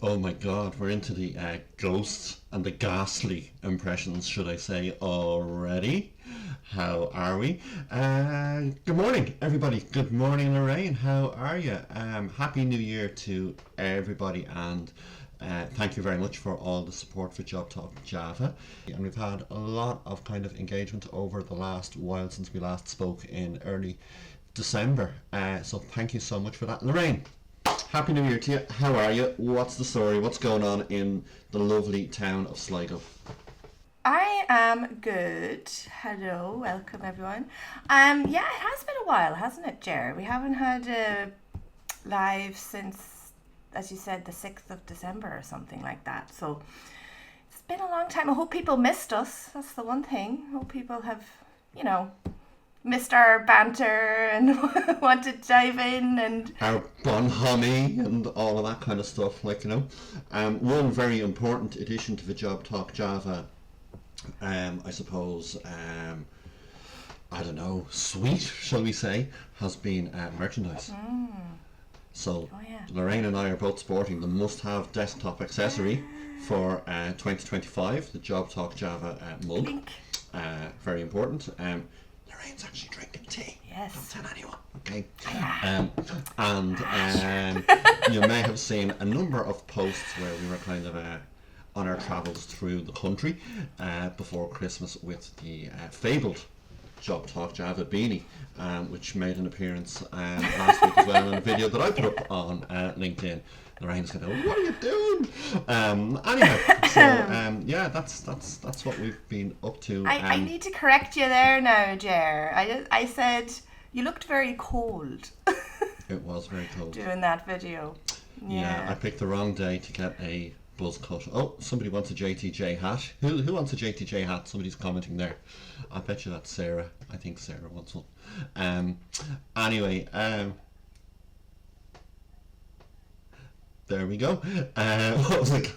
Oh my God, we're into the ghosts and the ghastly impressions, should I say, already. How are we? Good morning, everybody. Good morning, Lorraine. How are you? Happy New Year to everybody, and thank you very much for all the support for jobtalkjava. And we've had a lot of kind of engagement over the last while since we last spoke in early December. So thank you so much for that, Lorraine. Happy New Year to you. How are you? What's the story? What's going on in the lovely town of Sligo? I am good. Hello, welcome everyone. Yeah, it has been a while, hasn't it, Ger? We haven't had a live since, as you said, the 6th of December or something like that. So it's been a long time. I hope people missed us. That's the one thing. I hope people have, missed our banter and want to dive in and Our bonhomie and all of that kind of stuff, one very important addition to the Job Talk Java, I suppose, I don't know, suite, shall we say, has been merchandise. So oh yeah. Lorraine and I are both sporting the must-have desktop accessory for 2025, the Job Talk Java mug. Clink. Very important. Lorraine's actually drinking tea. Yes. Don't tell anyone, okay? Yeah. And you may have seen a number of posts where we were kind of on our travels through the country before Christmas with the fabled Job Talk Java beanie, which made an appearance last week as well in a video that I put up on LinkedIn. Lorraine's going, what are you doing? Anyhow, so yeah, that's what we've been up to. I need to correct you there now, Ger. I said you looked very cold It was very cold. doing that video. Yeah, I picked the wrong day to get a buzz cut. Oh, somebody wants a JTJ hat. Who wants a JTJ hat? Somebody's commenting there. I bet you that's Sarah. I think Sarah wants one. Anyway, there we go. What was it?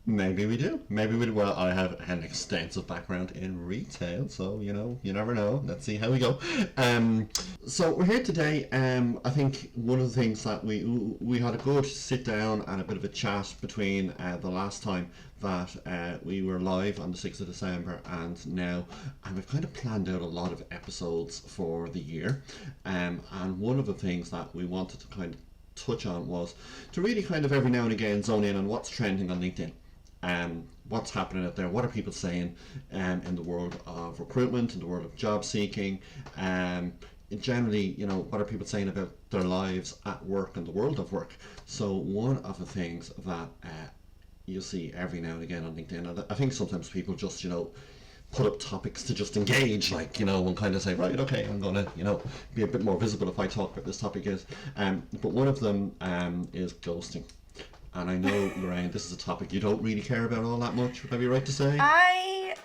Maybe we do. Maybe we do. Well, I have an extensive background in retail, so you never know. Let's see how we go. So we're here today. I think one of the things that we had a good sit down and a bit of a chat between the last time that we were live on the 6th of December and now, and we've kind of planned out a lot of episodes for the year. And one of the things that we wanted to kind of touch on was to really kind of every now and again zone in on what's trending on LinkedIn. What's happening out there, what are people saying in the world of recruitment, in the world of job seeking, generally, what are people saying about their lives at work and the world of work. So one of the things that you see every now and again on LinkedIn, and I think sometimes people just, put up topics to just engage, and kind of say, right, okay, I'm going to, be a bit more visible if I talk about this topic is. But one of them is ghosting. And I know, Lorraine, this is a topic you don't really care about all that much. Would I be right to say? I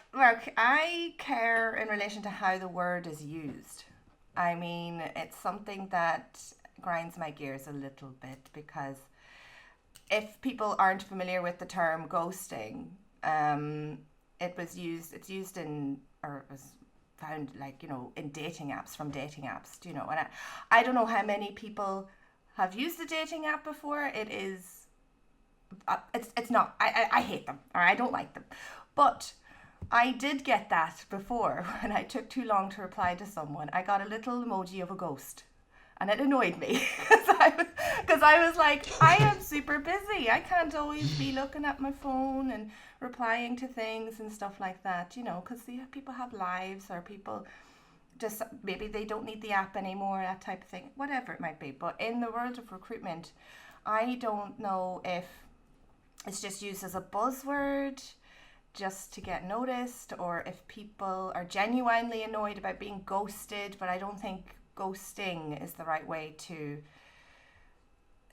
care in relation to how the word is used. I mean, it's something that grinds my gears a little bit because if people aren't familiar with the term ghosting, it's used in, or it was found in dating apps, from dating apps, and I don't know how many people have used the dating app before. It is, it's not, I hate them, or I don't like them, but I did get that before when I took too long to reply to someone. I got a little emoji of a ghost and it annoyed me because I was like, I am super busy. I can't always be looking at my phone and replying to things and stuff like that, because people have lives, or people just, maybe they don't need the app anymore, that type of thing, whatever it might be. But in the world of recruitment, I don't know if it's just used as a buzzword just to get noticed, or if people are genuinely annoyed about being ghosted. But I don't think ghosting is the right way to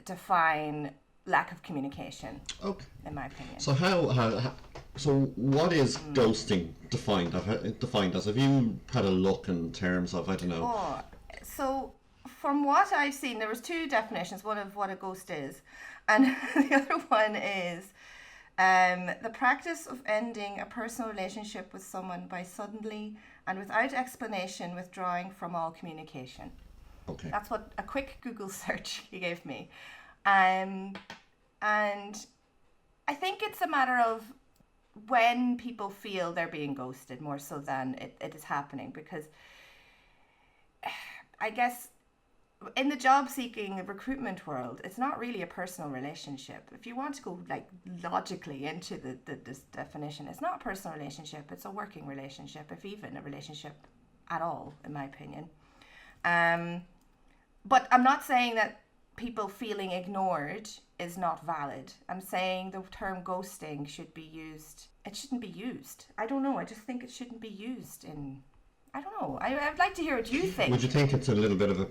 define lack of communication. Okay. In my opinion. So so what is ghosting defined as? Have you had a look in terms of, I don't know? Oh, so from what I've seen, there was two definitions. One of what a ghost is, and the other one is the practice of ending a personal relationship with someone by suddenly and without explanation withdrawing from all communication. Okay. That's what a quick Google search he gave me. And I think it's a matter of when people feel they're being ghosted more so than it is happening, because I guess in the job seeking recruitment world, it's not really a personal relationship. If you want to go like logically into this definition, it's not a personal relationship, it's a working relationship, if even a relationship at all, in my opinion. But I'm not saying that people feeling ignored is not valid. I'm saying the term ghosting should be used. It shouldn't be used. I don't know. I just think it shouldn't be used in. I don't know. I'd like to hear what you think. Would you think it's a little bit of a...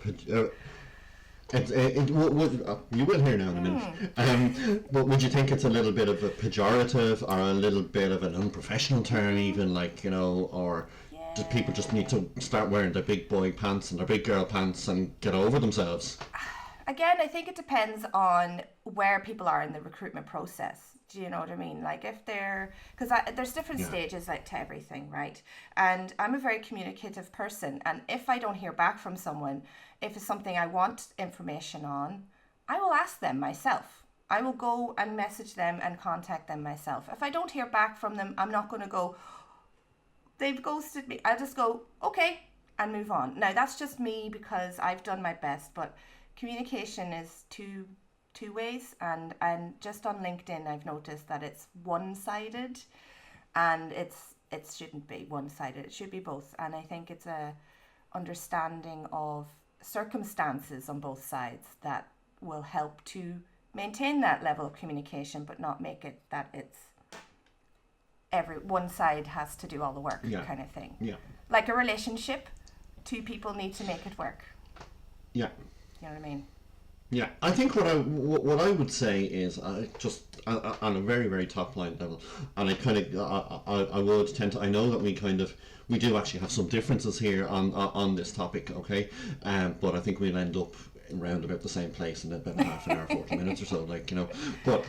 you will hear now in a minute. But would you think it's a little bit of a pejorative or a little bit of an unprofessional term even, like, you know, or do people just need to start wearing their big boy pants and their big girl pants and get over themselves? Again, I think it depends on where people are in the recruitment process. Do you know what I mean? Like if they're, because there's different stages like to everything, right? And I'm a very communicative person, and if I don't hear back from someone, if it's something I want information on, I will ask them myself. I will go and message them and contact them myself. If I don't hear back from them, I'm not going to go, they've ghosted me. I'll just go, okay, and move on. Now that's just me because I've done my best, but communication is two ways, and just on LinkedIn I've noticed that it's one-sided, and it shouldn't be one-sided. It should be both, and I think it's a understanding of circumstances on both sides that will help to maintain that level of communication, but not make it that it's one side has to do all the work kind of thing. Yeah. Like a relationship, two people need to make it work. Yeah. You know what I mean? Yeah, I think what I would say is just on a very, very top line level, and I kind of I would tend to, I know that we do actually have some differences here on this topic, okay, but I think we'll end up around about the same place in about half an hour, 40 minutes or so, like, you know, but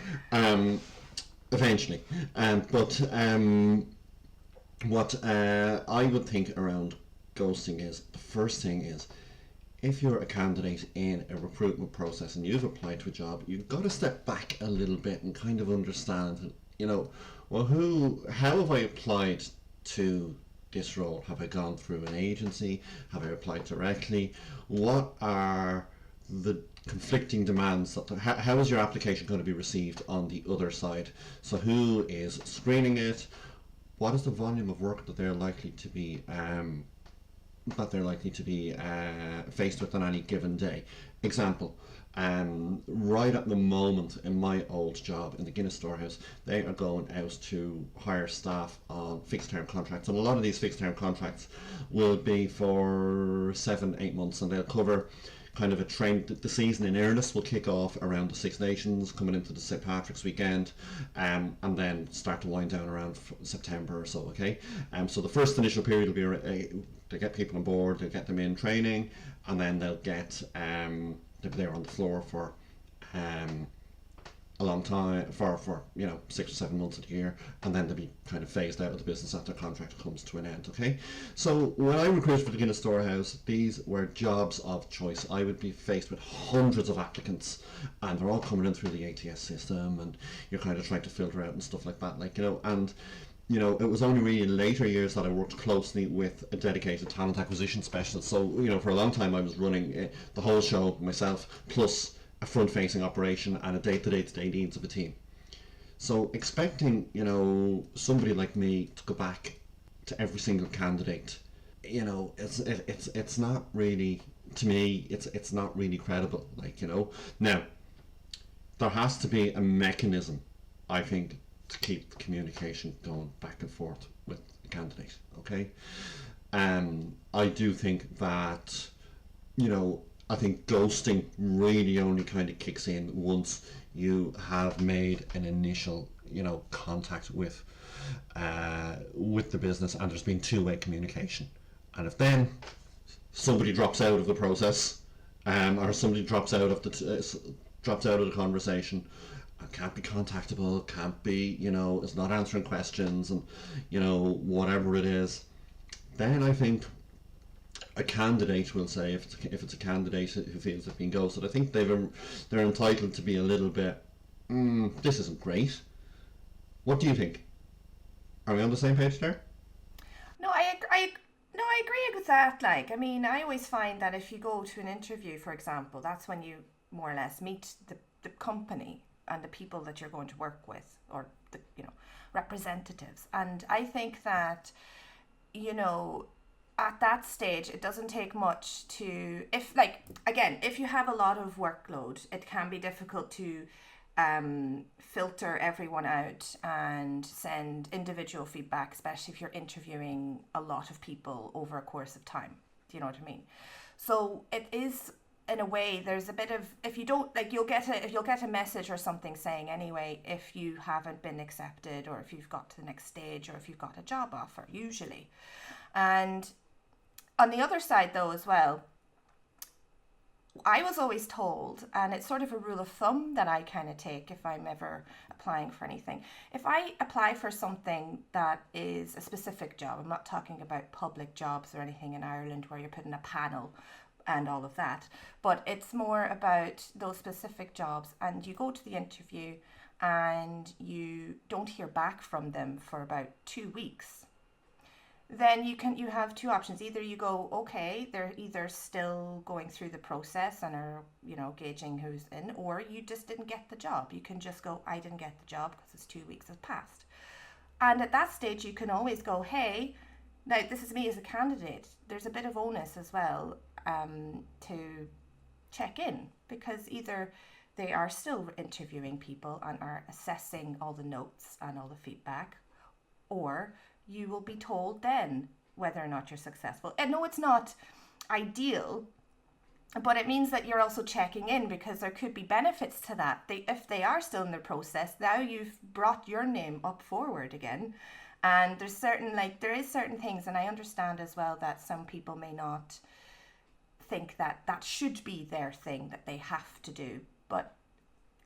eventually, what I would think around ghosting is, the first thing is, if you're a candidate in a recruitment process and you've applied to a job, you've got to step back a little bit and kind of understand, you know, well, how have I applied to this role? Have I gone through an agency? Have I applied directly? What are the conflicting demands? How is your application going to be received on the other side? So who is screening it? What is the volume of work that they're likely to be faced with on any given day? Example, right at the moment in my old job in the Guinness Storehouse, they are going out to hire staff on fixed term contracts, and a lot of these fixed term contracts will be for 7-8 months, and they'll cover kind of the season in earnest will kick off around the Six Nations, coming into the St. Patrick's weekend, and then start to wind down around September or so, okay? So the first initial period will be they get people on board, they get them in training, and then they'll get they'll be there on the floor for a long time, for 6 or 7 months of the year, and then they'll be kind of phased out of the business after their contract comes to an end, okay? So when I recruited for the Guinness Storehouse, these were jobs of choice. I would be faced with hundreds of applicants, and they're all coming in through the ATS system, and you're kind of trying to filter out and stuff like that, like, you know, and you know, it was only really in later years that I worked closely with a dedicated talent acquisition specialist. So, you know, for a long time I was running the whole show myself, plus a front-facing operation and a day-to-day needs of a team. So expecting, you know, somebody like me to go back to every single candidate, you know, it's not really, to me, it's not really credible, like, you know. Now, there has to be a mechanism, I think, to keep the communication going back and forth with the candidate, okay? I do think that, you know, I think ghosting really only kind of kicks in once you have made an initial, you know, contact with the business and there's been two-way communication. And if then somebody drops out of the process, or somebody drops out of the conversation, can't be contactable, can't be, you know, is not answering questions, and, you know, whatever it is, then I think a candidate will say, if it's a candidate who feels they've been ghosted, I think they're entitled to be a little bit, this isn't great. What do you think? Are we on the same page there? No, I agree with that. Like, I mean, I always find that if you go to an interview, for example, that's when you more or less meet the company and the people that you're going to work with, or the representatives. And I think that, at that stage, it doesn't take much to, if you have a lot of workload, it can be difficult to filter everyone out and send individual feedback, especially if you're interviewing a lot of people over a course of time. Do you know what I mean? So it is, in a way, there's a bit of, if you don't, like, you'll get a message or something saying anyway if you haven't been accepted, or if you've got to the next stage, or if you've got a job offer, usually. And on the other side, though, as well, I was always told, and it's sort of a rule of thumb that I kind of take if I'm ever applying for anything. If I apply for something that is a specific job, I'm not talking about public jobs or anything in Ireland where you're put in a panel and all of that, but it's more about those specific jobs, and you go to the interview and you don't hear back from them for about 2 weeks. Then you have two options. Either you go, okay, they're either still going through the process and are, gauging who's in, or you just didn't get the job. You can just go, I didn't get the job because it's 2 weeks have passed. And at that stage, you can always go, hey, now this is me as a candidate. There's a bit of onus as well to check in, because either they are still interviewing people and are assessing all the notes and all the feedback, or you will be told then whether or not you're successful. And no, it's not ideal, but it means that you're also checking in, because there could be benefits to that. If they are still in the process, now you've brought your name up forward again. And there is certain things, and I understand as well that some people may not think that that should be their thing, that they have to do, but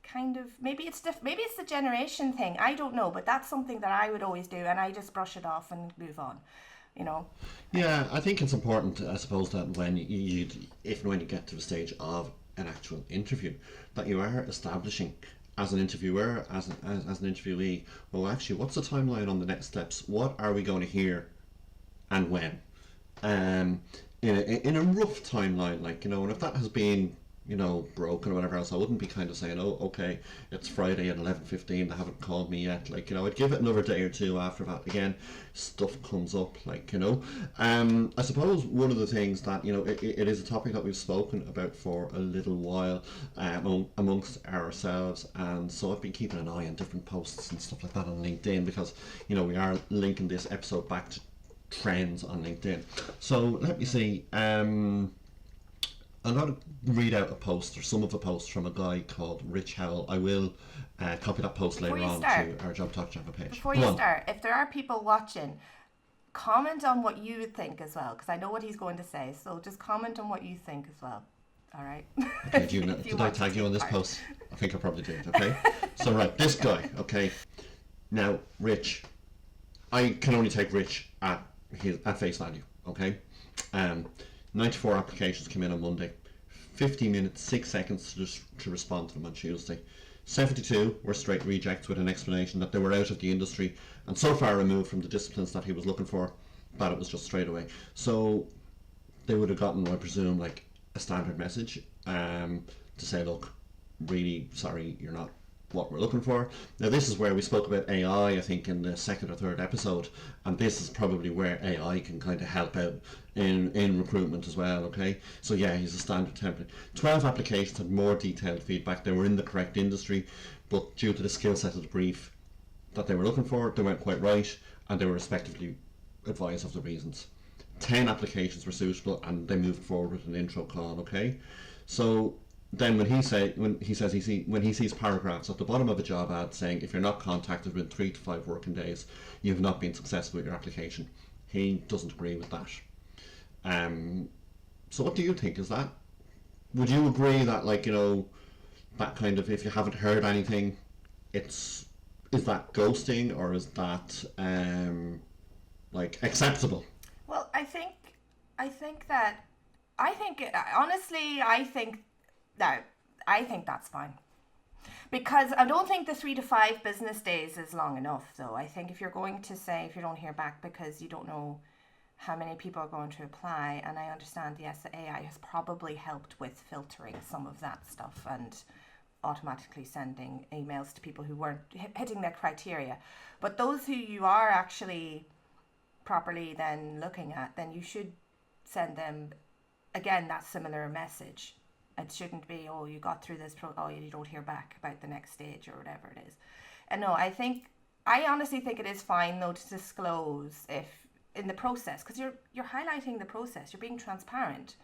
kind of, maybe it's the generation thing, I don't know, but that's something that I would always do, and I just brush it off and move on. Yeah, I think it's important, I suppose, that when you get to the stage of an actual interview, that you are establishing as an interviewer, as an interviewee, well, actually, what's the timeline on the next steps? What are we going to hear and when? In a rough timeline, and if that has been broken or whatever else, I wouldn't be kind of saying, oh, okay, it's Friday at 11:15, they haven't called me yet. I'd give it another day or two after that. Again, stuff comes up, I suppose one of the things that, it is a topic that we've spoken about for a little while amongst ourselves, and so I've been keeping an eye on different posts and stuff like that on LinkedIn, because, we are linking this episode back to trends on LinkedIn. So let me see. I'm going to read out a post, or some of a post, from a guy called Rich Howell. I will copy that post later on to our Job Talk Java page. Before you start, if there are people watching, comment on what you think as well, because I know what he's going to say. So just comment on what you think as well. All right? Okay, did I tag you on this post? I think I probably did, okay? So, right, this guy, okay? Now, Rich, I can only take Rich at face value, okay? 94 applications came in on Monday, 50 minutes 6 seconds to respond to them on Tuesday. 72 were straight rejects, with an explanation that they were out of the industry and so far removed from the disciplines that he was looking for that it was just straight away. So they would have gotten, I presume, a standard message to say, look, really sorry, you're not what we're looking for. Now, this is where we spoke about AI, I think, in the second or third episode, and this is probably where AI can kind of help out in recruitment as well, okay? So yeah, he's a standard template. 12 applications had more detailed feedback. They were in the correct industry, but due to the skill set of the brief that they were looking for, they weren't quite right, and they were respectively advised of the reasons. 10 applications were suitable, and they moved forward with an intro call, okay? So then when he sees paragraphs at the bottom of a job ad saying, if you're not contacted within 3 to 5 working days, you've not been successful with your application, he doesn't agree with that. So what do you think? Would you agree that, that kind of, if you haven't heard anything, is that ghosting, or is that acceptable? Well, I think I think that, honestly, I think that's fine. Because I don't think the 3 to 5 business days is long enough, though. I think if you're going to say, if you don't hear back because you don't know how many people are going to apply, and I understand, yes, the AI has probably helped with filtering some of that stuff and automatically sending emails to people who weren't hitting their criteria. But those who you are actually properly then looking at, then you should send them, again, that similar message. It shouldn't be, oh, you got through this, you don't hear back about the next stage or whatever it is. And no, I honestly think it is fine though to disclose if in the process, because you're highlighting the process, you're being transparent.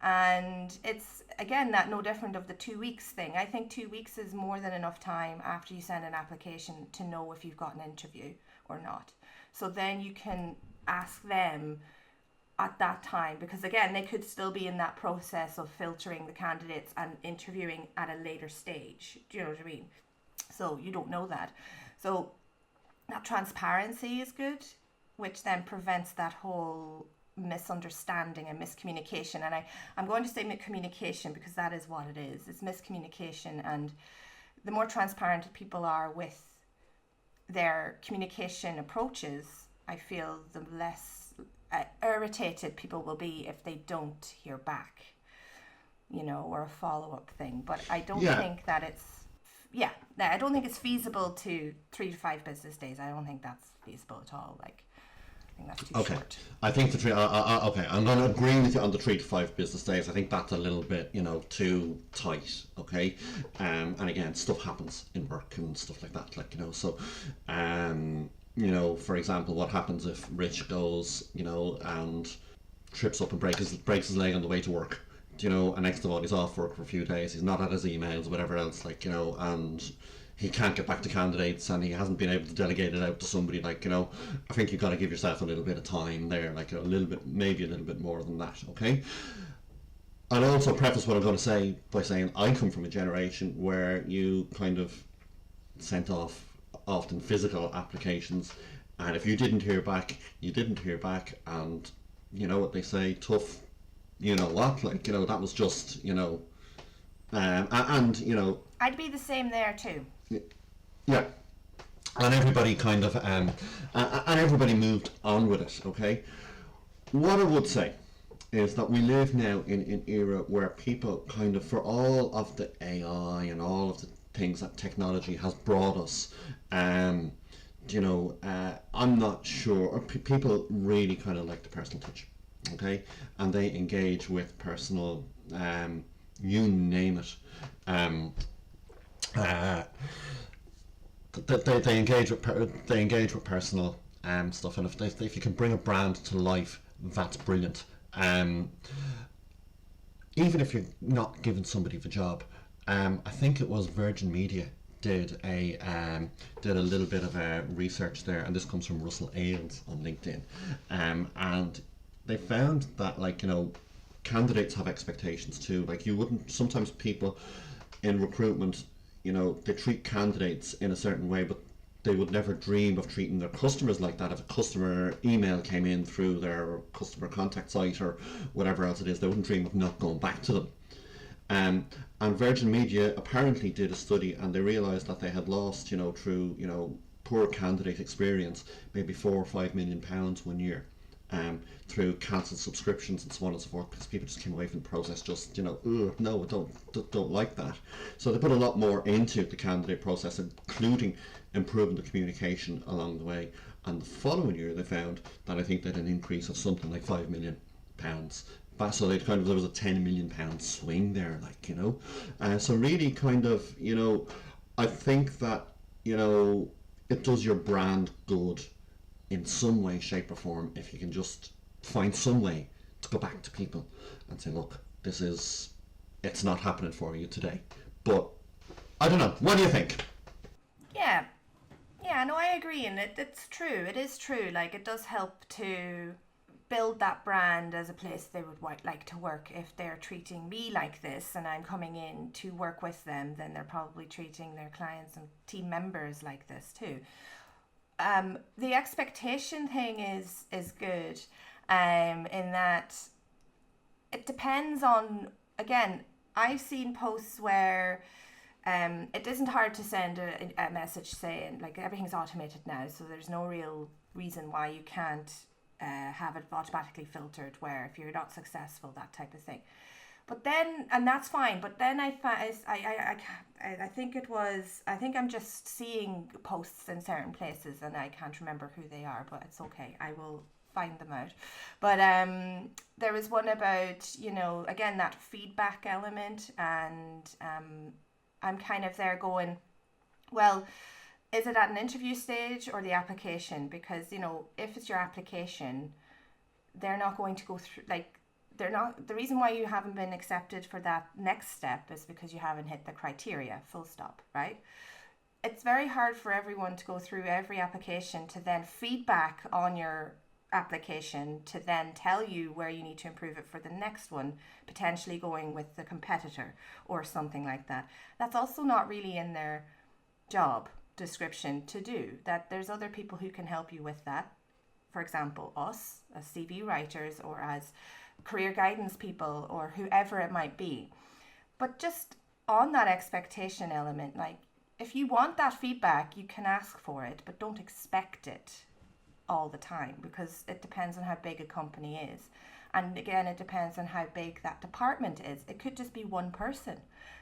And it's, again, that no different of the 2 weeks thing. I think 2 weeks is more than enough time after you send an application to know if you've got an interview or not. So then you can ask them at that time, because again, they could still be in that process of filtering the candidates and interviewing at a later stage. Do you know what I mean? So you don't know that. So that transparency is good, which then prevents that whole misunderstanding and miscommunication. And I'm going to say communication because that is what it is. It's miscommunication. And the more transparent people are with their communication approaches, I feel the less irritated people will be if they don't hear back, or a follow-up thing. But I don't think that I don't think it's feasible to 3 to 5 business days. I don't think that's feasible at all. I think that's too short. I think okay, I'm going to agree with you on the 3 to 5 business days. I think that's a little bit, too tight. Okay, and again, stuff happens in work and stuff like that. So, for example, what happens if Rich goes, and trips up and breaks his leg on the way to work, and next of all he's off work for a few days, he's not at his emails, whatever else, and he can't get back to candidates and he hasn't been able to delegate it out to somebody, I think you've got to give yourself a little bit of time there, maybe a little bit more than that, okay? I'll also preface what I'm going to say by saying I come from a generation where you kind of sent off often physical applications, and if you didn't hear back, you didn't hear back, and you know what they say, tough, that was just, I'd be the same there too. Yeah, and everybody kind of, and everybody moved on with it, okay? What I would say is that we live now in an era where people kind of, for all of the AI and all of the things that technology has brought us, I'm not sure, people really kind of like the personal touch, okay? And they engage with personal, you name it, they engage with personal stuff, and if you can bring a brand to life, that's brilliant. Even if you're not giving somebody the job, I think it was Virgin Media did a little bit of research there, and this comes from Russell Ailes on LinkedIn, and they found that candidates have expectations too. Sometimes people in recruitment, they treat candidates in a certain way, but they would never dream of treating their customers like that. If a customer email came in through their customer contact site or whatever else it is, they wouldn't dream of not going back to them. And Virgin Media apparently did a study, and they realised that they had lost, through poor candidate experience, maybe £4 or £5 million 1 year, through cancelled subscriptions and so on and so forth, because people just came away from the process just, no, I don't like that. So they put a lot more into the candidate process, including improving the communication along the way. And the following year, they found that I think they had an increase of something like £5 million. So they there was a £10 million swing there, so really kind of, I think that, it does your brand good in some way, shape or form, if you can just find some way to go back to people and say, look, it's not happening for you today. But I don't know, what do you think? Yeah, no, I agree, and it's true, it is true, it does help to build that brand as a place they would like to work. If they're treating me like this and I'm coming in to work with them, then they're probably treating their clients and team members like this too. The expectation thing is good, in that it depends on, again, I've seen posts where it isn't hard to send a message saying, like, everything's automated now, so there's no real reason why you can't have it automatically filtered, where if you're not successful, that type of thing. But then, and that's fine, but then I think I'm just seeing posts in certain places and I can't remember who they are, but it's okay, I will find them out. But there was one about, again, that feedback element, and I'm kind of there going, well, is it at an interview stage or the application? Because, if it's your application, they're not going to go through, the reason why you haven't been accepted for that next step is because you haven't hit the criteria, full stop, right? It's very hard for everyone to go through every application to then feedback on your application to then tell you where you need to improve it for the next one, potentially going with the competitor or something like that. That's also not really in their job description to do. That there's other people who can help you with that. For example, us as CV writers or as career guidance people or whoever it might be. But just on that expectation element, like, if you want that feedback, you can ask for it, but don't expect it all the time, because it depends on how big a company is. And again, it depends on how big that department is. It could just be one person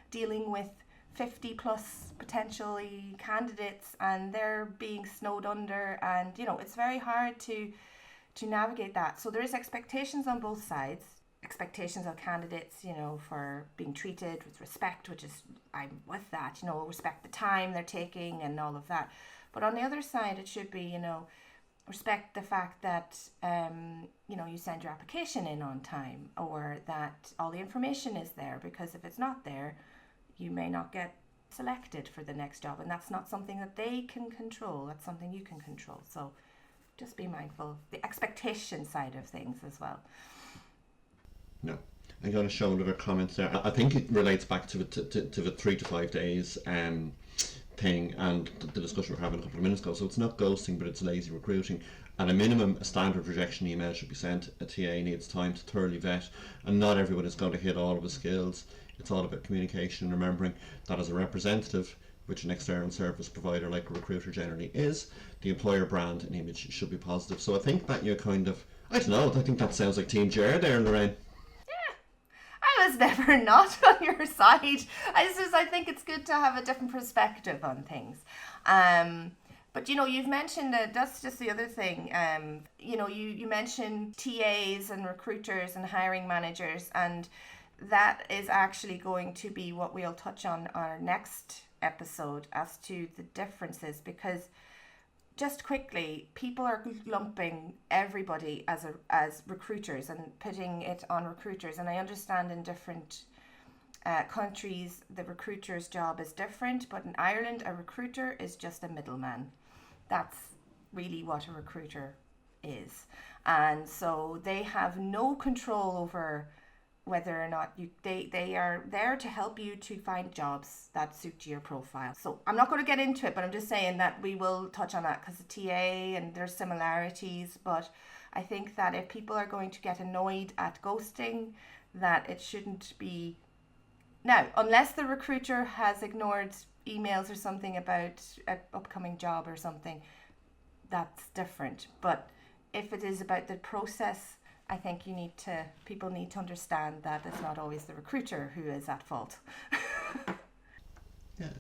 dealing with 50 plus potentially candidates, and they're being snowed under, and it's very hard to navigate that. So there is expectations on both sides, expectations of candidates, for being treated with respect, which is, I'm with that, respect the time they're taking and all of that. But on the other side, it should be, respect the fact that, you send your application in on time, or that all the information is there, because if it's not there, you may not get selected for the next job, and that's not something that they can control. That's something you can control. So just be mindful of the expectation side of things as well. No, I'm going to show another comment there. I think it relates back to the 3 to 5 days thing and the discussion we were having a couple of minutes ago. So it's not ghosting, but it's lazy recruiting. At a minimum, a standard rejection email should be sent. A TA needs time to thoroughly vet, and not everyone is going to hit all of the skills. It's all about communication and remembering that as a representative, which an external service provider like a recruiter generally is, the employer brand and image should be positive. So I think that you're kind of, I don't know, I think that sounds like Team Ger there, Lorraine. I was never not on your side. I think it's good to have a different perspective on things. But you've mentioned that, that's just the other thing. You mentioned TAs and recruiters and hiring managers, and that is actually going to be what we'll touch on our next episode as to the differences, because just quickly, people are lumping everybody as recruiters and putting it on recruiters, and I understand in different countries the recruiter's job is different, but in Ireland a recruiter is just a middleman. That's really what a recruiter is, and so they have no control over whether or not they are there to help you to find jobs that suit your profile. So I'm not going to get into it, but I'm just saying that we will touch on that because the TA and there's similarities. But I think that if people are going to get annoyed at ghosting, that it shouldn't be now, unless the recruiter has ignored emails or something about an upcoming job or something, that's different. But if it is about the process, I think people need to understand that it's not always the recruiter who is at fault. Yeah.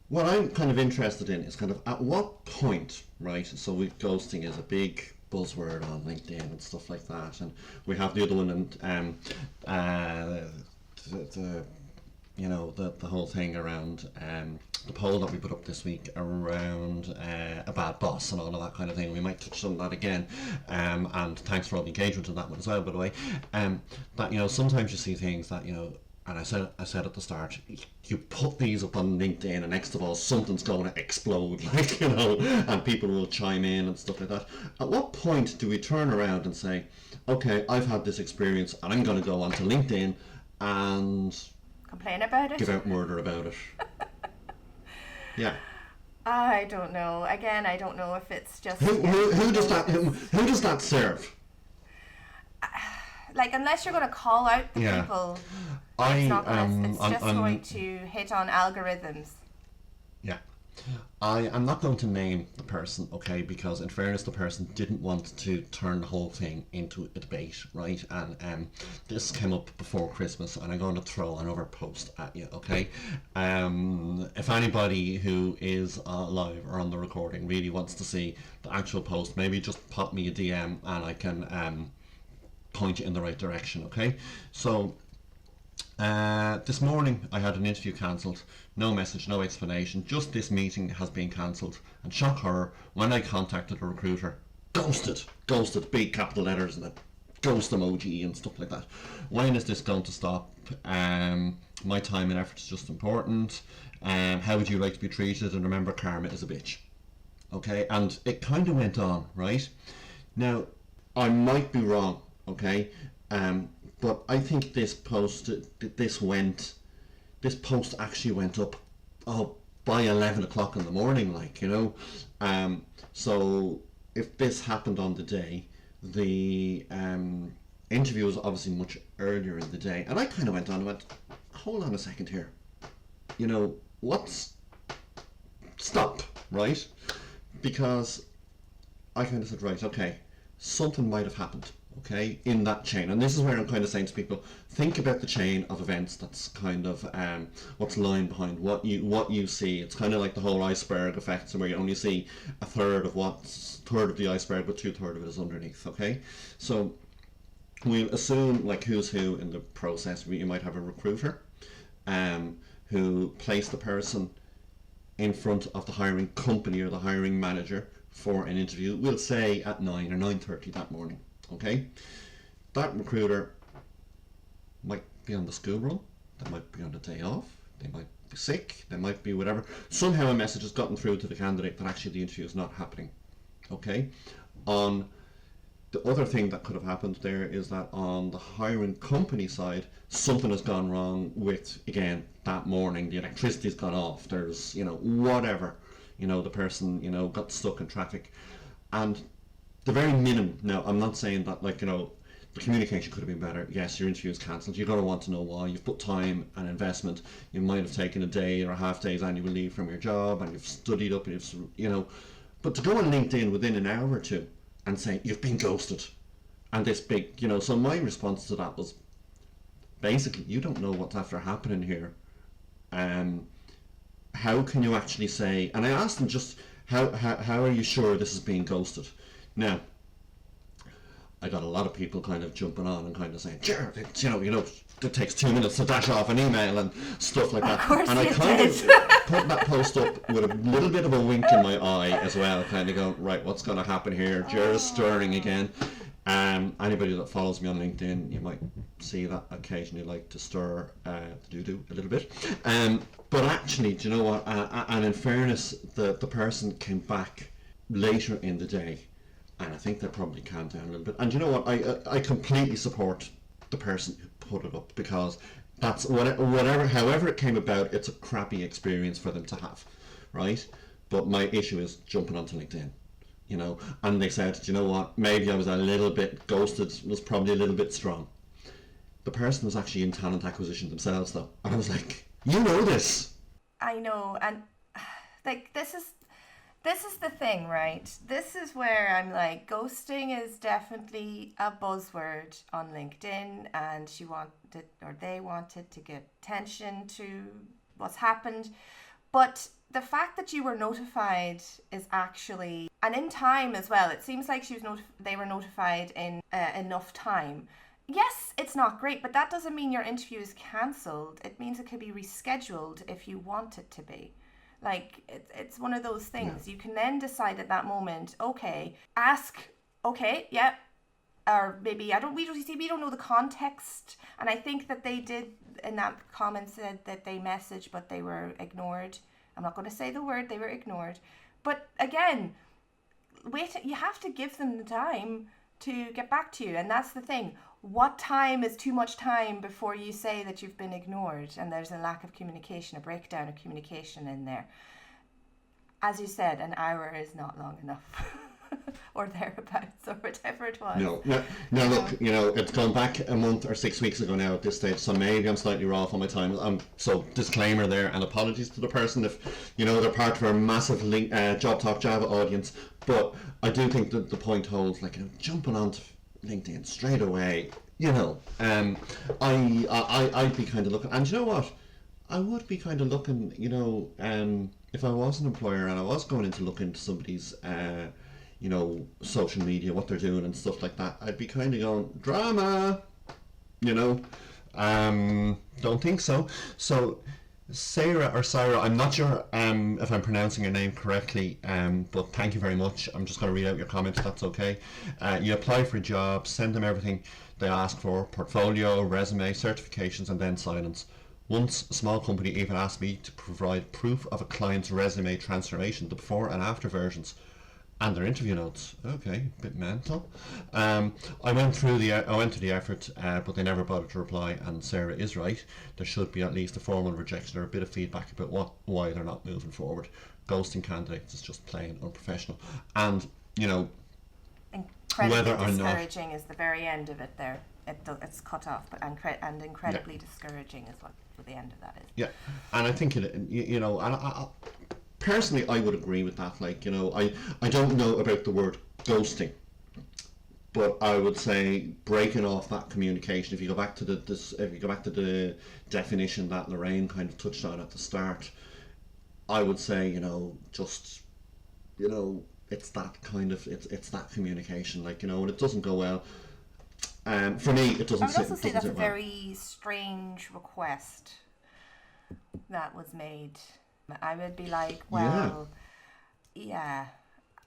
What I'm kind of interested in is kind of at what point, right? So ghosting is a big buzzword on LinkedIn and stuff like that, and we have the other one, and the whole thing around the poll that we put up this week around a bad boss and all of that kind of thing. We might touch on that again, and thanks for all the engagement on that one as well, by the way. That sometimes you see things that and I said at the start, you put these up on LinkedIn and next of all something's going to explode, and people will chime in and stuff like that. At what point do we turn around and say, okay, I've had this experience and I'm going to go onto LinkedIn and complain about it, give out murder about it? Yeah. I don't know. Again, I don't know if it's just who does that serve? like, unless you're going to call out the Yeah. people, I it's not gonna, it's I'm, just I'm going to hit on algorithms. yeah. I am not going to name the person, okay, because in fairness, the person didn't want to turn the whole thing into a debate, right? And this came up before Christmas, and I'm going to throw another post at you, okay? If anybody who is live or on the recording really wants to see the actual post, maybe just pop me a DM and I can point you in the right direction, okay? So this morning I had an interview cancelled, no message, no explanation, just this meeting has been cancelled, and shock horror, when I contacted a recruiter, ghosted, big capital letters and a ghost emoji and stuff like that. When is this going to stop? My time and effort is just important. How would you like to be treated? And remember, karma is a bitch. Okay, and it kind of went on, right? Now, I might be wrong, okay? But I think this post actually went up by 11 o'clock in the morning, like, you know. So if this happened on the day, the interview was obviously much earlier in the day, and I kind of went on and went, hold on a second here, you know, stop, right? Because I kind of said, right, okay, something might have happened, okay, in that chain. And this is where I'm kind of saying to people, think about the chain of events that's kind of what's lying behind what you see. It's kind of like the whole iceberg effect, so where you only see a third of the iceberg, but 2/3 of it is underneath, okay? So we'll assume like who's who in the process. You might have a recruiter who placed the person in front of the hiring company or the hiring manager for an interview, we'll say at 9 or 9:30 that morning, okay? That recruiter might be on the school run, they might be on a day off, they might be sick, they might be whatever. Somehow a message has gotten through to the candidate that actually the interview is not happening, okay? On the other thing that could have happened there is that on the hiring company side, something has gone wrong with, again, that morning, the electricity's gone off, there's, you know, whatever, you know, the person, you know, got stuck in traffic. And the very minimum, now I'm not saying that, like, you know, the communication could have been better. Yes, your interview is cancelled, you're going to want to know why. You've put time and investment, you might have taken a day or a half day's annual leave from your job, and you've studied up, and you've, you know, but to go on LinkedIn within an hour or two and say you've been ghosted and this big, you know, so my response to that was basically, you don't know what's after happening here. How can you actually say, and I asked them just how are you sure this is being ghosted? Now I got a lot of people kind of jumping on and kind of saying, sure, it's, you know it takes 2 minutes to dash off an email and stuff like that. And I kind of put that post up with a little bit of a wink in my eye as well, kind of going, right, what's going to happen here? Ger is stirring again. Anybody that follows me on LinkedIn, you might see that occasionally like to stir the doo-doo a little bit. But actually, do you know what? And in fairness, the person came back later in the day, and I think they probably calmed down a little bit. And you know what? I completely support the person who put it up, because that's however it came about, it's a crappy experience for them to have, right? But my issue is jumping onto LinkedIn, you know. And they said, do you know what? Maybe I was a little bit ghosted, was probably a little bit strong. The person was actually in talent acquisition themselves, though, and I was like, you know this. I know, and like this is the thing, right? This is where I'm like, ghosting is definitely a buzzword on LinkedIn, and they wanted to get attention to what's happened. But the fact that you were notified is actually, and in time as well, it seems like they were notified in enough time. Yes, it's not great, but that doesn't mean your interview is cancelled. It means it could be rescheduled if you want it to be. Like, it's one of those things. Yeah. You can then decide at that moment, okay, ask, okay, yeah, or maybe we don't know the context. And I think that they did, in that comment, said that they messaged, but they were ignored. I'm not going to say the word, they were ignored. But again, you have to give them the time to get back to you. And that's the thing. What time is too much time before you say that you've been ignored and there's a lack of communication, a breakdown of communication in there? As you said, an hour is not long enough. or thereabouts or whatever it was. No, look, it's gone back a month or 6 weeks ago now at this stage, so maybe I'm slightly off on my time. So disclaimer there, and apologies to the person if, they're part of our massive Job Talk Java audience, but I do think that the point holds, like, jumping onto LinkedIn straight away, I'd be kind of looking, and you know what? I would be kind of looking, if I was an employer and I was going in to look into somebody's, social media, what they're doing and stuff like that, I'd be kind of going, drama, don't think so. So, Sarah, I'm not sure if I'm pronouncing your name correctly, but thank you very much. I'm just going to read out your comments, if that's okay. You apply for a job, send them everything they ask for, portfolio, resume, certifications, and then silence. Once a small company even asked me to provide proof of a client's resume transformation, the before and after versions, and their interview notes. Okay, a bit mental. I went to the effort, but they never bothered to reply. And Sarah is right. There should be at least a formal rejection or a bit of feedback about why they're not moving forward. Ghosting candidates is just plain unprofessional. And incredibly whether or discouraging is the very end of it. There, it's cut off, but and incredibly discouraging is what the end of that is. Yeah, and I think and I personally, I would agree with that. Like, I don't know about the word ghosting, but I would say breaking off that communication. If you go back to the definition that Lorraine kind of touched on at the start, I would say, it's that kind of it's that communication. Like, when it doesn't go well. For me, it doesn't. I would also say that's a very strange request that was made. I would be like, well, yeah.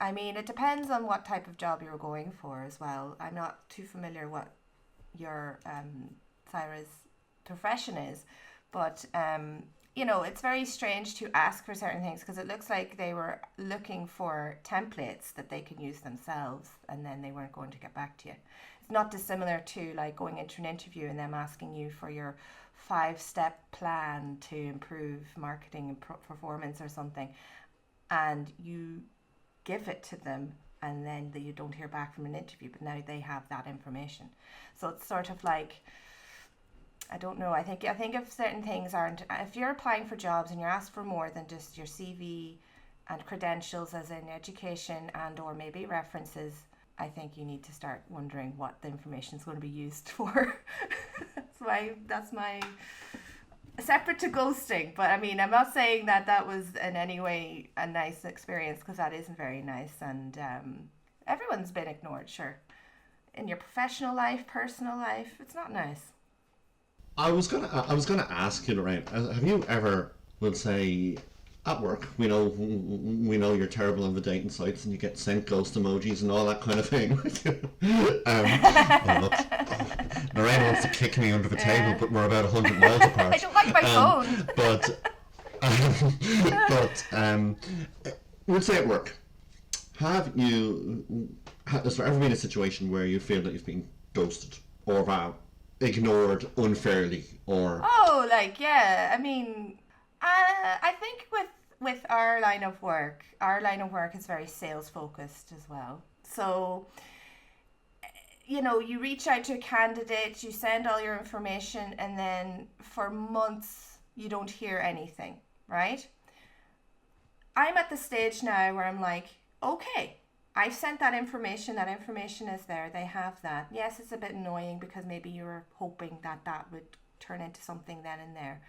I mean, it depends on what type of job you're going for as well. I'm not too familiar what your Sarah's profession is, but it's very strange to ask for certain things because it looks like they were looking for templates that they can use themselves, and then they weren't going to get back to you. It's not dissimilar to like going into an interview and them asking you for your 5-step plan to improve marketing and performance or something, and you give it to them and then you don't hear back from an interview, but now they have that information. So it's sort of like, I don't know, I think if certain things aren't, if you're applying for jobs and you're asked for more than just your CV and credentials as in education and or maybe references, I think you need to start wondering what the information is going to be used for. That's my separate to ghosting. But I mean, I'm not saying that was in any way a nice experience, because that isn't very nice. And everyone's been ignored, sure. In your professional life, personal life, it's not nice. I was gonna ask you, Lorraine, have you ever, we'll say, at work, we know you're terrible on the dating sites and you get sent ghost emojis and all that kind of thing. Lorraine wants to kick me under the table, but we're about 100 miles apart. I don't like my phone. But we'll say at work, has there ever been a situation where you feel that you've been ghosted or ignored unfairly, or? Oh, I mean, I think with our line of work is very sales focused as well. So, you reach out to a candidate, you send all your information, and then for months you don't hear anything, right? I'm at the stage now where I'm like, okay, I've sent that information is there, they have that. Yes, it's a bit annoying because maybe you were hoping that would turn into something then and there.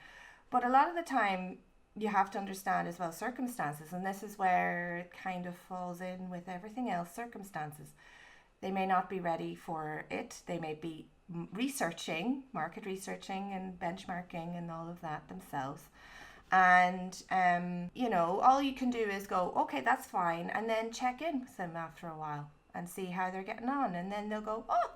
But a lot of the time, you have to understand as well circumstances, and this is where it kind of falls in with everything else, circumstances. They may not be ready for it. They may be market researching and benchmarking and all of that themselves. And, all you can do is go, okay, that's fine. And then check in with them after a while and see how they're getting on. And then they'll go, oh,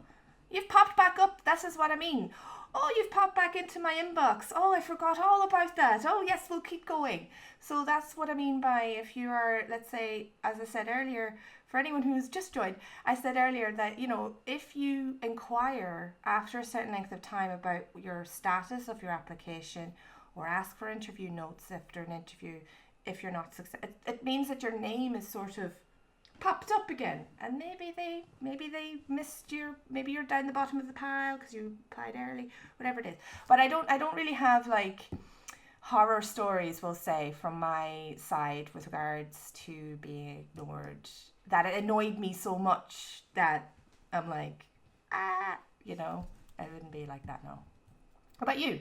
you've popped back up. This is what I mean. Oh, you've popped back into my inbox. Oh, I forgot all about that. Oh, yes, we'll keep going. So that's what I mean by, if you are, let's say, as I said earlier, for anyone who's just joined, I said earlier that, if you inquire after a certain length of time about your status of your application, or ask for interview notes after an interview, if you're not successful, it means that your name is sort of popped up again, and maybe they missed your, maybe you're down the bottom of the pile because you applied early, whatever it is. But I don't really have like horror stories, we'll say, from my side with regards to being ignored, that it annoyed me so much that I'm like, you know, I wouldn't be like that, no. What about you?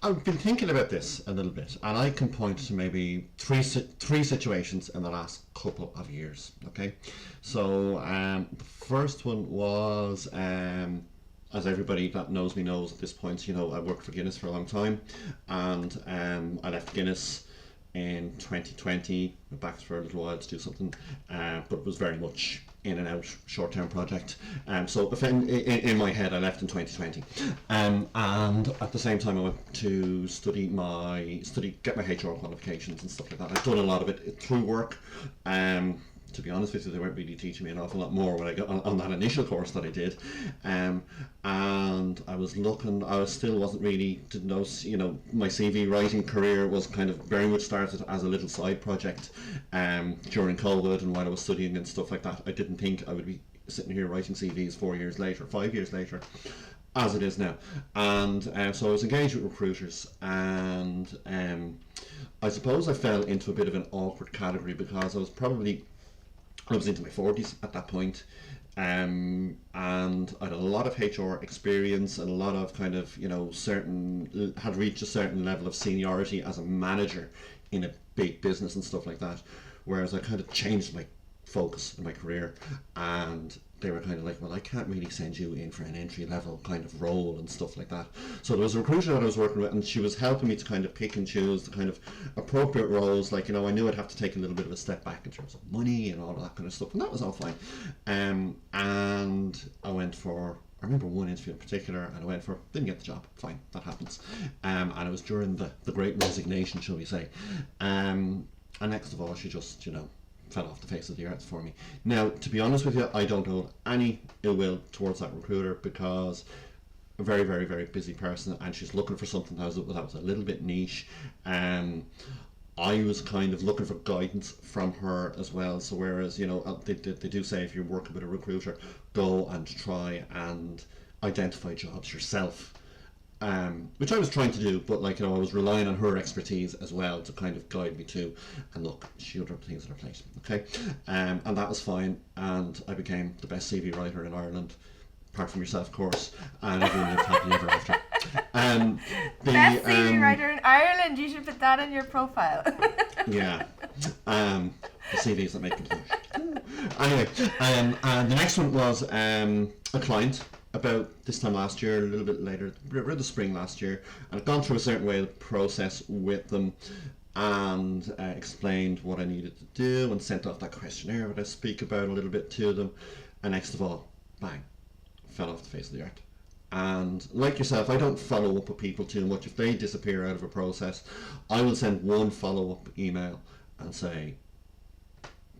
I've been thinking about this a little bit, and I can point to maybe three situations in the last couple of years. Okay, so the first one was, as everybody that knows me knows at this point, you know, I worked for Guinness for a long time, and I left Guinness in 2020, went back for a little while to do something, but it was very much in and out, short-term project. So in my head, I left in 2020, and at the same time, I went to get my HR qualifications and stuff like that. I've done a lot of it through work. To be honest with you, they weren't really teaching me an awful lot more when I got on that initial course that I did, and I was looking. Still wasn't really, didn't know, you know, my CV writing career was kind of very much started as a little side project during COVID and while I was studying and stuff like that. I didn't think I would be sitting here writing CVs 4 years later, 5 years later, as it is now. And so I was engaged with recruiters, and I suppose I fell into a bit of an awkward category because I was into my 40s at that point, and I had a lot of HR experience and a lot of kind of, you know, had reached a certain level of seniority as a manager in a big business and stuff like that, whereas I kind of changed my focus in my career, and they were kind of like, well, I can't really send you in for an entry level kind of role and stuff like that. So there was a recruiter that I was working with, and she was helping me to kind of pick and choose the kind of appropriate roles. Like, you know, I knew I'd have to take a little bit of a step back in terms of money and all of that kind of stuff, and that was all fine. And I remember one interview in particular, and didn't get the job. Fine, that happens. And it was during the Great Resignation, shall we say. And next of all, she just, you know, fell off the face of the earth for me. Now, to be honest with you, I don't hold any ill will towards that recruiter, because a very, very, very busy person, and she's looking for something that was a little bit niche. I was kind of looking for guidance from her as well. So whereas, you know, they do say if you're working with a recruiter, go and try and identify jobs yourself. Which I was trying to do, but like, you know, I was relying on her expertise as well to kind of guide me to, and look, she had other things on her plate, okay? And that was fine, and I became the best CV writer in Ireland, apart from yourself, of course, and everyone lived happily ever after. Best CV writer in Ireland, you should put that in your profile. Yeah, the CVs that make me blush. Anyway, and the next one was a client, about this time last year, a little bit later, around the spring last year, and I'd gone through a certain way of process with them, and explained what I needed to do, and sent off that questionnaire that I speak about a little bit to them, and next of all, bang, fell off the face of the earth. And like yourself, I don't follow up with people too much. If they disappear out of a process, I will send one follow-up email and say,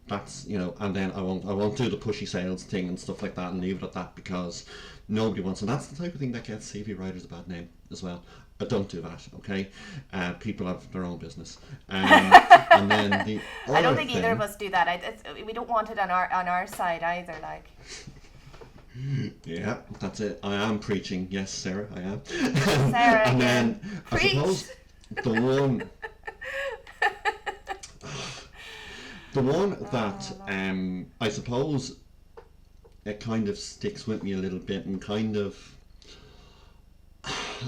that's, you know, and then I won't do the pushy sales thing and stuff like that and leave it at that, because nobody wants, and that's the type of thing that gets CV writers a bad name as well. I don't do that, okay? People have their own business. And then the other I don't think thing, either of us do that. We don't want it on our side either, like. Yeah, that's it. I am preaching. Yes, Sarah, I am. Sarah, and again. then Preach. I suppose the one that I suppose it kind of sticks with me a little bit, and kind of,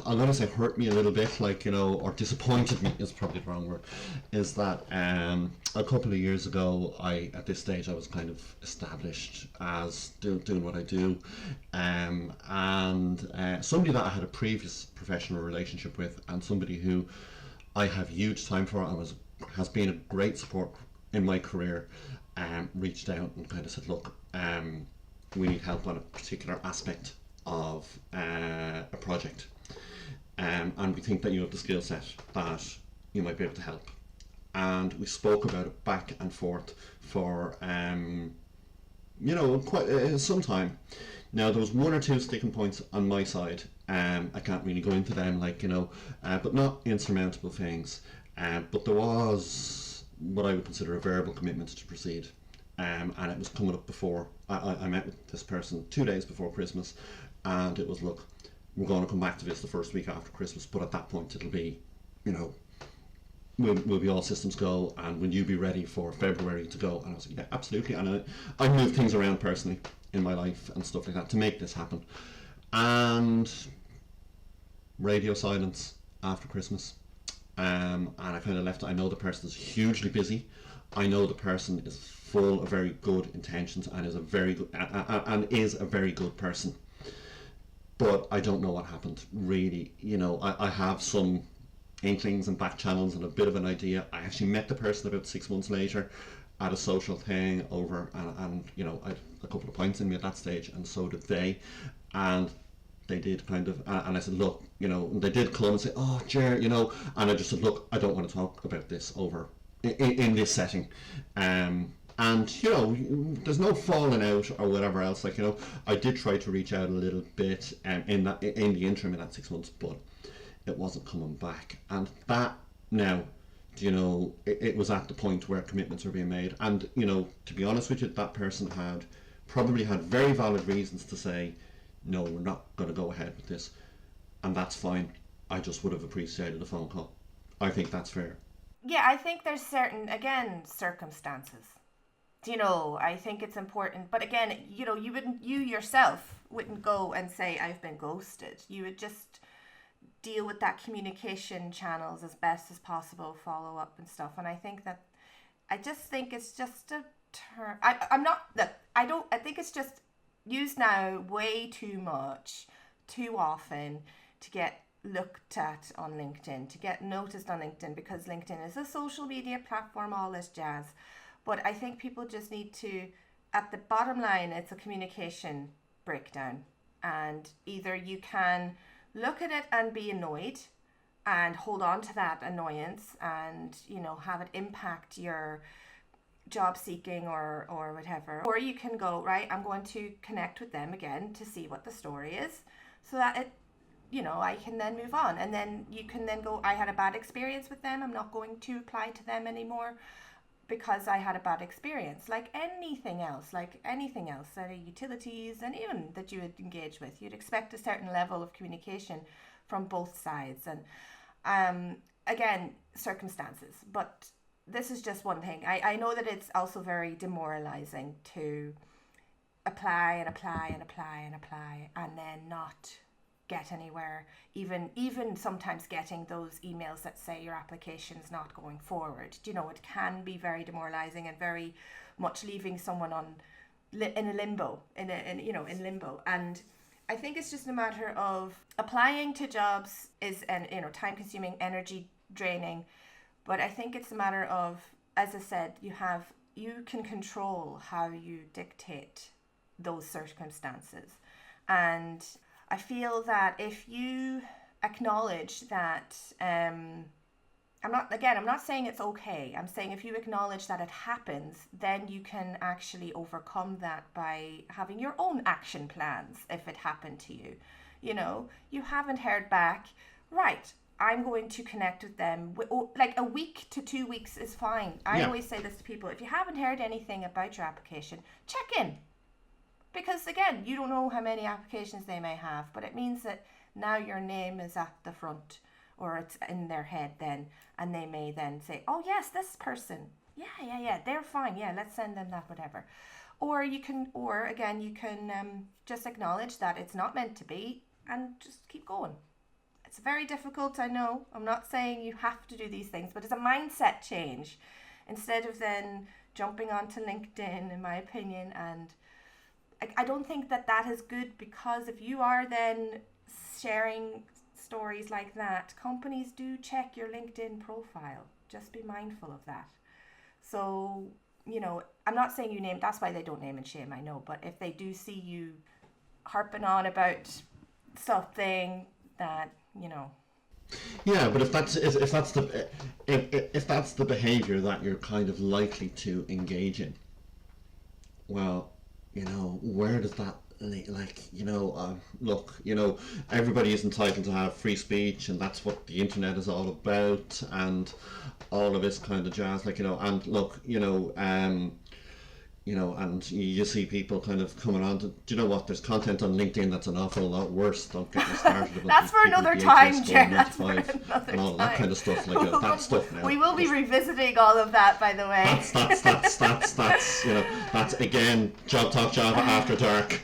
I'm gonna say hurt me a little bit, like, you know, or disappointed me is probably the wrong word, is that a couple of years ago, at this stage I was kind of established as doing what I do, and somebody that I had a previous professional relationship with, and somebody who I have huge time for and has been a great support in my career, reached out and kind of said, look, we need help on a particular aspect of a project, and we think that you have the skill set that you might be able to help. And we spoke about it back and forth for you know, quite some time. Now, there was one or two sticking points on my side. I can't really go into them, like, you know, but not insurmountable things. But there was what I would consider a verbal commitment to proceed. and it was coming up before I met with this person 2 days before Christmas, and it was, look, we're going to come back to this the first week after Christmas, but at that point it'll be, you know, we'll be all systems go, and will you be ready for February to go? And I was like, yeah, absolutely. And I moved things around personally in my life and stuff like that to make this happen. And radio silence after Christmas. And I kind of left it. I know the person is hugely busy. I know the person is full of very good intentions and is a very good person. But I don't know what happened, really. You know, I have some inklings and back channels and a bit of an idea. I actually met the person about 6 months later at a social thing over, and you know, I had a couple of pints in me at that stage, and so did they. And they did kind of, and I said, look, you know, and they did come and say, oh, Ger, you know, and I just said, look, I don't want to talk about this over in this setting. And, you know, there's no falling out or whatever else. Like, you know, I did try to reach out a little bit in the interim in that 6 months, but it wasn't coming back. And that now, you know, it was at the point where commitments were being made. And, you know, to be honest with you, that person had probably had very valid reasons to say, no, we're not going to go ahead with this. And that's fine. I just would have appreciated a phone call. I think that's fair. Yeah, I think there's certain, again, circumstances. You know, I think it's important. But again, you know, you yourself wouldn't go and say, I've been ghosted. You would just deal with that communication channels as best as possible, follow up and stuff. And I think that, I just think it's just a term. I think it's just used now way too much, too often, to get looked at on LinkedIn, to get noticed on LinkedIn, because LinkedIn is a social media platform, all this jazz. But I think people just need to, at the bottom line, it's a communication breakdown. And either you can look at it and be annoyed and hold on to that annoyance and, you know, have it impact your job seeking or whatever. Or you can go, right, I'm going to connect with them again to see what the story is, so that it, you know, I can then move on. And then you can then go, I had a bad experience with them, I'm not going to apply to them anymore because I had a bad experience. Like anything else, any utilities, and even that you would engage with, you'd expect a certain level of communication from both sides. And again, circumstances. But this is just one thing. I know that it's also very demoralizing to apply and then not get anywhere, even sometimes getting those emails that say your application's not going forward. You know, it can be very demoralizing and very much leaving someone in limbo. And I think it's just a matter of applying to jobs is time consuming, energy draining, but I think it's a matter of, as I said, you can control how you dictate those circumstances. And I feel that if you acknowledge that, I'm not saying it's okay. I'm saying if you acknowledge that it happens, then you can actually overcome that by having your own action plans if it happened to you. You know, you haven't heard back, right, I'm going to connect with them. Like a week to 2 weeks is fine. I always say this to people. If you haven't heard anything about your application, check in. Because again, you don't know how many applications they may have, but it means that now your name is at the front, or it's in their head then, and they may then say, oh yes, this person, yeah, they're fine, yeah, let's send them that, whatever. Or you can just acknowledge that it's not meant to be and just keep going. It's very difficult, I know. I'm not saying you have to do these things, but it's a mindset change. Instead of then jumping onto LinkedIn, in my opinion, and I don't think that is good, because if you are then sharing stories like that, companies do check your LinkedIn profile. Just be mindful of that. So, you know, I'm not saying you name, that's why they don't name and shame, I know, but if they do see you harping on about something that, you know. Yeah, but if that's the behavior that you're kind of likely to engage in, well, you know, where does that, like, you know, look, you know, everybody is entitled to have free speech, and that's what the internet is all about, and all of this kind of jazz, like, you know, and look, you know, and you see people kind of coming on to, do you know what, there's content on LinkedIn that's an awful lot worse. Don't get me started about That's for people another with the time, HS Ger. going That's for 9 to 5 another and all time. that kind of stuff. Like that stuff now. We will be revisiting all of that, by the way. That's again Job Talk Java after dark.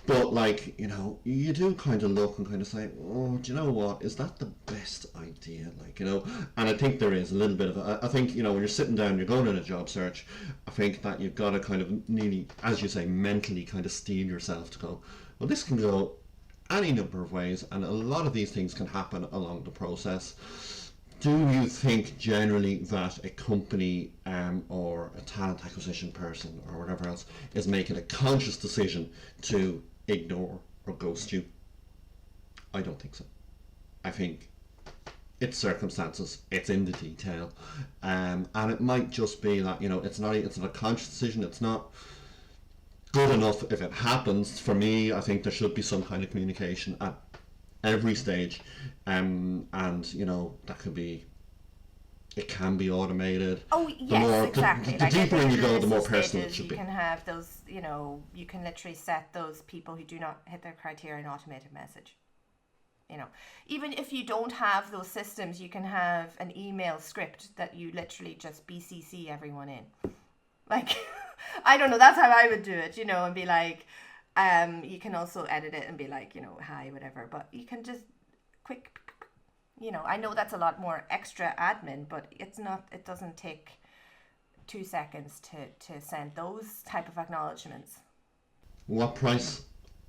but like, you do kind of look and kind of say, oh, do you know what, is that the best idea? Like, and I think there is a little bit of I think, when you're sitting down, you're going on a job search, I think that you've got to kind of nearly, as you say, mentally kind of steel yourself to go, well, this can go any number of ways, and a lot of these things can happen along the process. Do you think generally that a company or a talent acquisition person or whatever else is making a conscious decision to ignore or ghost you? I don't think so. I think it's circumstances, it's in the detail, and it might just be that it's not a conscious decision. It's not good enough if it happens. For me, I think there should be some kind of communication at every stage, and that could be, it can be automated. Oh yes, exactly. The deeper in you go, the more personal stages, it should be. You can have those, you can literally set those people who do not hit their criteria an automated message. Even if you don't have those systems, you can have an email script that you literally just BCC everyone in. Like, I don't know, that's how I would do it, and be like, you can also edit it and be like, hi, whatever, but you can just quick, I know that's a lot more extra admin, but it doesn't take 2 seconds to send those type of acknowledgements. What price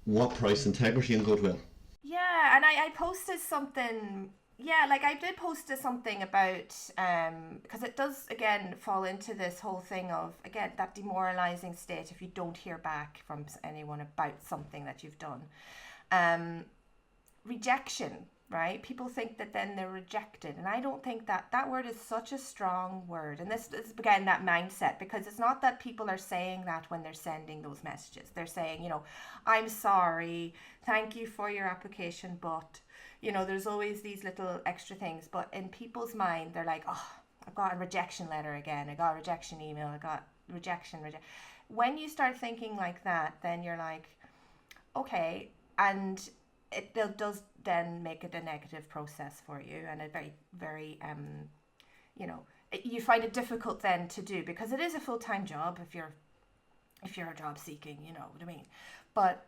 integrity and goodwill? Yeah, and I posted something, I did post something about, because it does, again, fall into this whole thing of, again, that demoralizing state if you don't hear back from anyone about something that you've done. Rejection, right? People think that then they're rejected, and I don't think that word is such a strong word. And this is, again, that mindset, because it's not that people are saying that when they're sending those messages. They're saying, I'm sorry, thank you for your application, but there's always these little extra things. But in people's mind, they're like, oh, I've got a rejection letter again, I got a rejection email, I got rejection. When you start thinking like that, then you're like, okay, and it does then make it a negative process for you, and a very, very, you find it difficult then to do, because it is a full-time job if you're job seeking, you know what I mean? But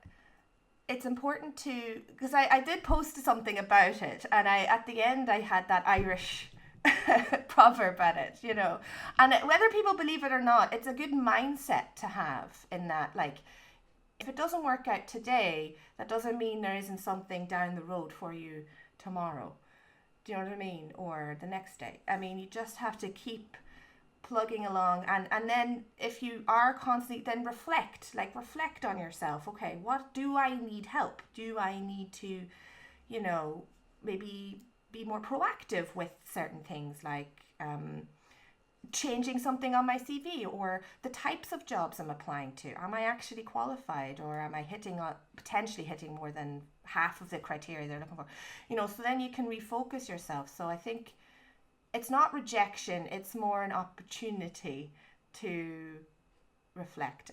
it's important to, because I did post something about it, and at the end I had that Irish proverb at it, and whether people believe it or not, it's a good mindset to have, in that, like, if it doesn't work out today, that doesn't mean there isn't something down the road for you tomorrow. Do you know what I mean? Or the next day. I mean, you just have to keep plugging along, and then if you are constantly, then reflect on yourself. Okay, what do I need help? Do I need to, maybe be more proactive with certain things, like changing something on my CV, or the types of jobs I'm applying to. Am I actually qualified, or am I potentially hitting more than half of the criteria they're looking for? So then you can refocus yourself. So I think it's not rejection, it's more an opportunity to reflect.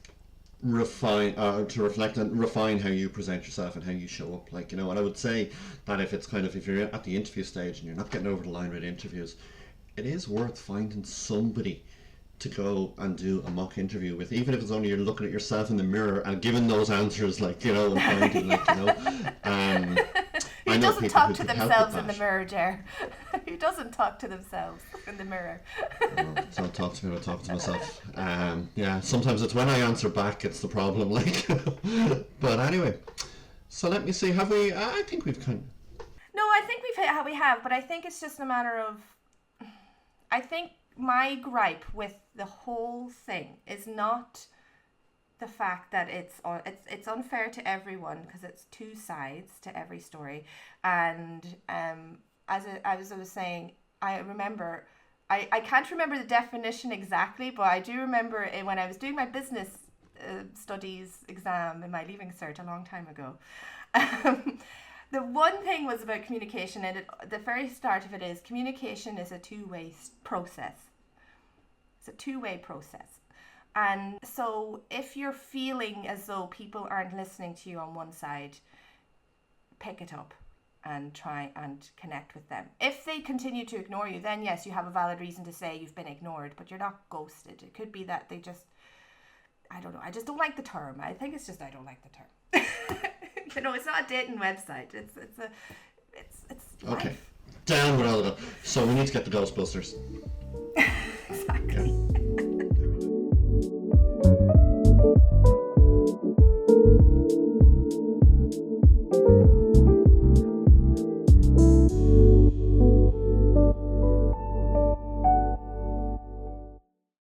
To reflect and refine how you present yourself and how you show up. And I would say that if you're at the interview stage and you're not getting over the line with interviews, it is worth finding somebody to go and do a mock interview with, even if it's only you're looking at yourself in the mirror and giving those answers, and finding, Who doesn't talk to themselves in the mirror, Ger? Who doesn't talk to themselves in the mirror? Don't talk to me when I talk to myself. Sometimes it's when I answer back it's the problem, But anyway, so let me see, have we, I think we've kind of... No, I think we have, but I think it's just a matter of, I think my gripe with the whole thing is not the fact that it's unfair to everyone, because it's two sides to every story. And as I was saying, I remember, I can't remember the definition exactly, but I do remember when I was doing my business studies exam in my leaving cert a long time ago. The one thing was about communication, and the very start of it is communication is a two-way process. It's a two-way process. And so if you're feeling as though people aren't listening to you on one side, pick it up and try and connect with them. If they continue to ignore you, then yes, you have a valid reason to say you've been ignored, but you're not ghosted. It could be that they just, I don't know, I just don't like the term. I think it's just I don't like the term. You know, it's not a dating website. It's Okay. life. Down with all of it. So we need to get the Ghostbusters.